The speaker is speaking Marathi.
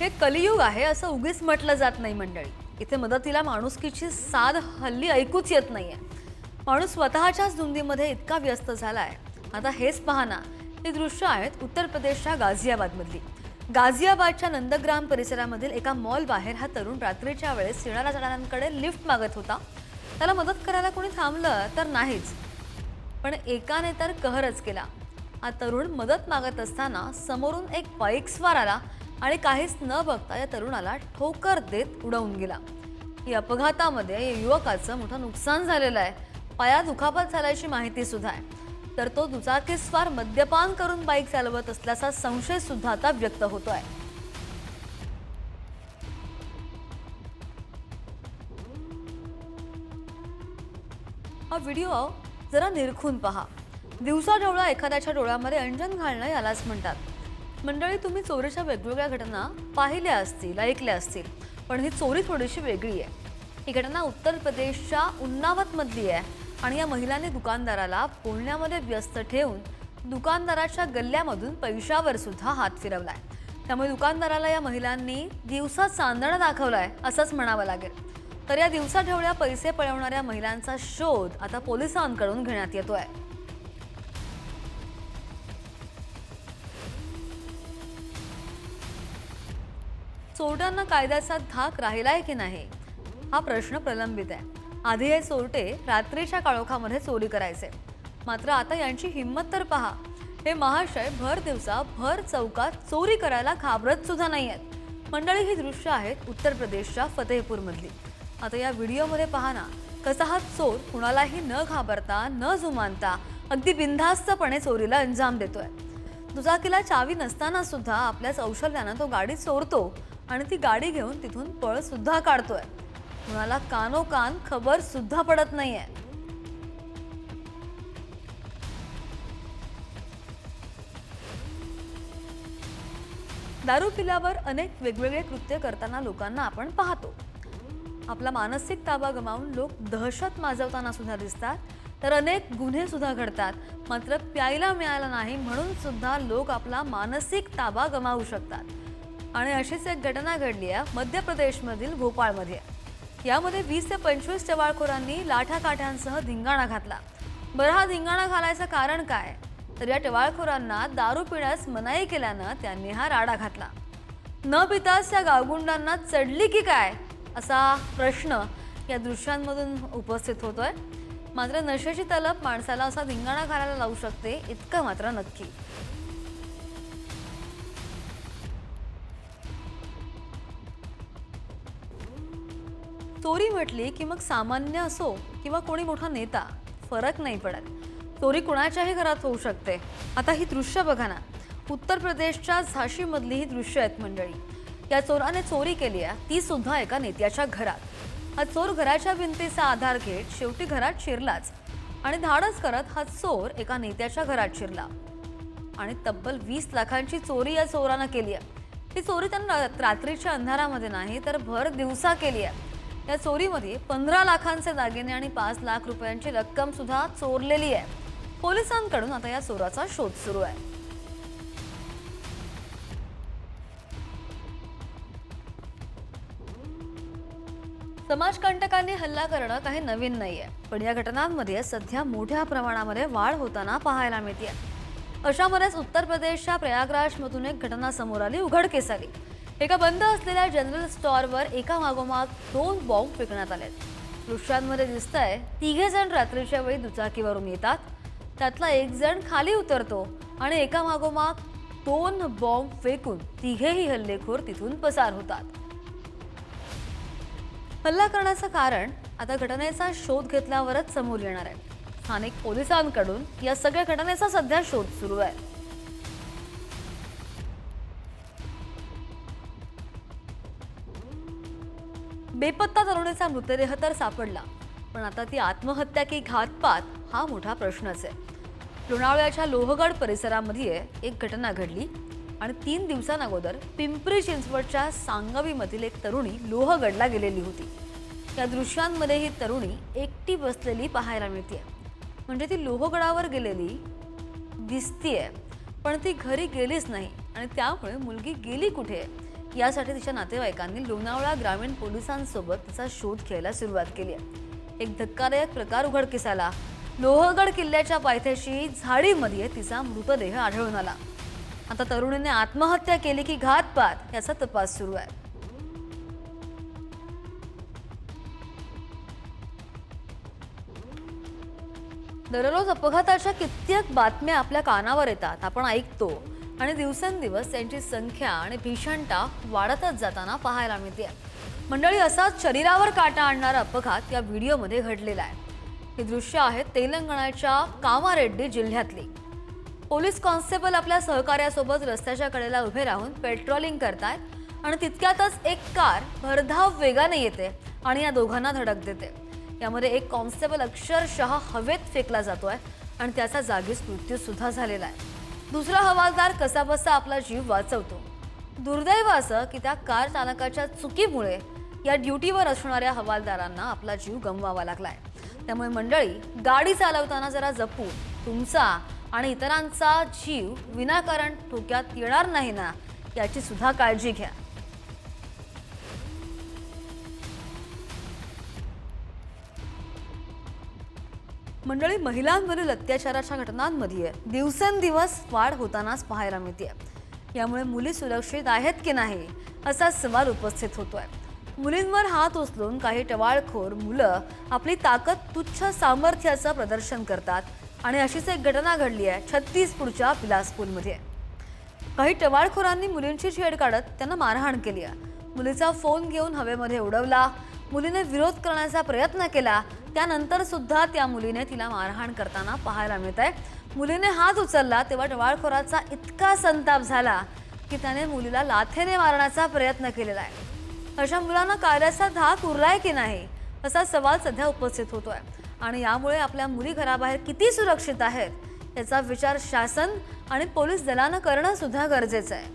हे कलियुग आहे असं उगीच म्हटलं जात नाही मंडळी. इथे मदतीला माणुसकीची साध हल्ली ऐकूच येत नाहीये. माणूस स्वतःच्याच धुंदीमध्ये इतका व्यस्त झालाय. आता हेच पहा ना, ही दृश्य आहेत उत्तर प्रदेशच्या गाझियाबादमधली. गाझियाबादच्या नंदग्राम परिसरामधील एका मॉल बाहेर हा तरुण रात्रीच्या वेळेस येणाऱ्या जाणाऱ्यांकडे लिफ्ट मागत होता. त्याला मदत करायला कोणी थांबलं तर नाहीच, पण एकाने तर कहरच केला. हा तरुण मदत मागत असताना समोरून एक बाईक स्वार आला आणि काहीच न बघता या तरुणाला ठोकर देत उडवून गेला. या अपघातामध्ये या युवकाचं मोठं नुकसान झालेलं आहे. पायात दुखापत झाल्याची माहिती सुद्धा आहे. तर तो दुचाकीस्वार मद्यपान करून बाईक चालवत असल्याचा संशय सुद्धा आता व्यक्त होतोय. हा व्हिडिओ जरा निरखून पहा. दिवसाढवळा एखाद्याच्या डोळ्यामध्ये अंजन घालणं यालाच म्हणतात. मंडळी, तुम्ही चोरीच्या वेगवेगळ्या घटना पाहिल्या असतील, ऐकल्या असतील, पण ही चोरी थोडीशी वेगळी आहे. ही घटना उत्तर प्रदेशच्या उन्नावतमधली आहे आणि या महिलांनी दुकानदाराला बोलण्यामध्ये व्यस्त ठेवून दुकानदाराच्या गल्ल्यामधून पैशावर सुद्धा हात फिरवलाय. त्यामुळे दुकानदाराला या महिलांनी दिवसा चांदणं दाखवलाय असंच म्हणावं लागेल. तर या दिवसाढवळ्या पैसे पळवणाऱ्या महिलांचा शोध आता पोलिसांकडून घेण्यात येतोय. चोरट्यांना कायद्याचा धाक राहिलाय की नाही, हा प्रश्न प्रलंबित आहे. आधी हे चोरटे रात्रीच्या काळोखामध्ये चोरी करायचे, मात्र आता यांची हिंमत तर पहा. हे महाशय भर दिवसा भर चौकात चोरी करायला घाबरत सुद्धा नाही आहेत. मंडळी, ही दृश्य आहेत उत्तर प्रदेशच्या फतेहपूरमधली. आता या व्हिडिओमध्ये पहा ना, कसा हा चोर कुणालाही न घाबरता न जुमानता अगदी बिनधास्तपणे चोरीला अंजाम देतोय. दुचाकीला चावी नसताना सुद्धा आपल्या कौशल्यानं तो गाडी चोरतो आणि ती गाडी घेऊन तिथून पळ सुद्धा काढतोय. कुणाला कानोकान खबर सुद्धा पडत नाहीये. दारू पिल्यावर अनेक वेगवेगळे कृत्य करताना लोकांना आपण पाहतो. आपला मानसिक ताबा गमावून लोक दहशत माजवताना सुद्धा दिसतात. तर अनेक गुन्हे सुद्धा घडतात. मात्र प्यायला मिळालं नाही म्हणून सुद्धा लोक आपला मानसिक ताबा गमावू शकतात. आणि अशीच एक घटना घडली आहे मध्य प्रदेशमधील भोपाळमध्ये. यामध्ये 20 ते 25 टवाळखोरांनी लाठाकाठ्यांसह धिंगाणा घातला. बरं, हा धिंगाणा घालायचं कारण काय? तर या टवाळखोरांना दारू पिण्यास मनाई केल्यानं त्यांनी हा राडा घातला. न पिताच त्या गावगुंडांना चढली की काय, असा प्रश्न या दृश्यांमधून उपस्थित होतोय. मात्र नशेची तलप माणसाला असा धिंगाणा घालायला लावू शकते, इतकं मात्र नक्की. चोरी म्हटली की मग सामान्य असो किंवा कोणी मोठा नेता, फरक नाही पडत. चोरी कुणाच्याही घरात होऊ शकते. आता ही दृश्य बघा ना, उत्तर प्रदेशच्या झाशीमधली ही दृश्य आहेत मंडळी. या चोराने चोरी केली आहे, ती सुद्धा एका नेत्याच्या घरात. हा चोर घराच्या भिंतीचा आधार घेत शेवटी घरात शिरलाच आणि धाडस करत हा चोर एका नेत्याच्या घरात शिरला आणि तब्बल 20 लाखांची चोरी या चोरानं केली आहे. ती चोरी त्यानं रात्रीच्या अंधारामध्ये नाही तर भर दिवसा केली आहे. या चोरीमध्ये 15 लाखांचे दागिने आणि 5 लाख रुपयांची रक्कम सुद्धा चोरलेली आहे. पोलिसांकडून आता या चोराचा शोध सुरू आहे. समाजकंटकांनी हल्ला करणं काही नवीन नाहीये, पण या घटनांमध्ये सध्या मोठ्या प्रमाणामध्ये वाढ होताना पाहायला मिळते. अशामध्येच उत्तर प्रदेशच्या प्रयागराजमधून एक घटना समोर आली, उघडकीस आली. एका बंद असलेल्या जनरल स्टोअरवर एका मागोमाग 2 बॉम्ब फेकण्यात आले. दृश्यांमध्ये दिसतंय 3 जण रात्रीच्या वेळी दुचाकीवरून येतात. त्यातला एक जण खाली उतरतो आणि एका मागोमाग 2 बॉम्ब फेकून तिघेही हल्लेखोर तिथून पसार होतात. हल्ला करण्याचं कारण आता घटनेचा शोध घेतल्यावरच समोर येणार आहे. स्थानिक पोलिसांकडून या सगळ्या घटनेचा सध्या शोध सुरू आहे. बेपत्ता तरुणीचा मृतदेह तर सापडला, पण आता ती आत्महत्या की घातपात हा मोठा प्रश्नच आहे. लोणावळ्याच्या लोहगड परिसरामध्ये एक घटना घडली आणि 3 दिवसांअगोदर पिंपरी चिंचवडच्या सांगवीमधील एक तरुणी लोहगडला गेलेली होती. या दृश्यांमध्ये ही तरुणी एकटी बसलेली पाहायला मिळते. म्हणजे ती लोहगडावर गेलेली दिसतीये, पण ती घरी गेलीच नाही आणि त्यामुळे मुलगी गेली कुठे यासाठी तिच्या नातेवाईकांनी लोणावळा ग्रामीण पोलिसांसोबत तिचा शोध घ्यायला सुरुवात केली आहे। एक धक्कादायक प्रकार उघडकीस आला। लोहगड किल्ल्याच्या पायथ्याशी झाडीमध्ये तिचा मृतदेह आढळून आला। आता तरुणीने आत्महत्या केली की घातपात याचा तपास सुरू आहे। दररोज अपघाताच्या कित्येक बातम्या आपल्या कानावर येतात, आपण ऐकतो आणि दिवसेंदिवस त्यांची संख्या आणि भीषणता वाढतच जाताना पाहायला मिळते। मंडळी, असाच शरीरावर काटा आणणारा अपघात या व्हिडिओमध्ये घडलेला आहे। ही दृश्य आहेत तेलंगणाच्या कामारेड्डी जिल्ह्यातली। पोलीस कॉन्स्टेबल आपल्या सहकार्यासोबत रस्त्याच्या कडेला उभे राहून पेट्रोलिंग करतायत आणि तितक्यातच एक कार भरधाव वेगाने येते आणि या दोघांना धडक देते। यामध्ये एक कॉन्स्टेबल अक्षरशः हवेत फेकला जातोय आणि त्याचा जागीच मृत्यू सुद्धा झालेला आहे। दुसरा हवालदार कसाबसा आपला जीव वाचवतो। दुर्दैव असं की त्या कार चालकाच्या चुकीमुळे या ड्युटीवर असणाऱ्या हवालदारांना आपला जीव गमवावा लागलाय। त्यामुळे मंडळी, गाडी चालवताना जरा जपून तुमचा आणि इतरांचा जीव विनाकारण धोक्यात येणार नाही ना, याची सुद्धा काळजी घ्या। मंडळी, महिलांवरील अत्याचाराच्या घटनांमध्ये दिवसेंदिवस वाढ होतानाच पाहायला मिळते। यामुळे मुली सुरक्षित आहेत की नाही असा सवाल उपस्थित होतोय। मुलींवर हात उचलून काही टवाळखोर मुलं आपली ताकद, तुच्छ सामर्थ्याचं प्रदर्शन करतात आणि अशीच एक घटना घडली आहे छत्तीसपूरच्या बिलासपूरमध्ये। काही टवाळखोरांनी मुलींची छेड काढत त्यांना मारहाण केली आहे। मुलीचा फोन घेऊन हवेमध्ये उडवला। मुलीने विरोध करण्याचा प्रयत्न केला, त्यानंतर सुद्धा त्या मुलीने तिला मारहाण करताना पाहायला मिळत आहे। मुलीने हात उचलला तेव्हा टवाळखोराचा इतका संताप झाला की त्याने मुलीला लाथेने मारण्याचा प्रयत्न केलेला आहे। अशा मुलांना कायद्याचा धाक उरलाय की नाही असा सवाल सध्या उपस्थित होतोय आणि यामुळे आपल्या मुली घराबाहेर किती सुरक्षित आहेत याचा विचार शासन आणि पोलीस दलानं करणं सुद्धा गरजेचं आहे।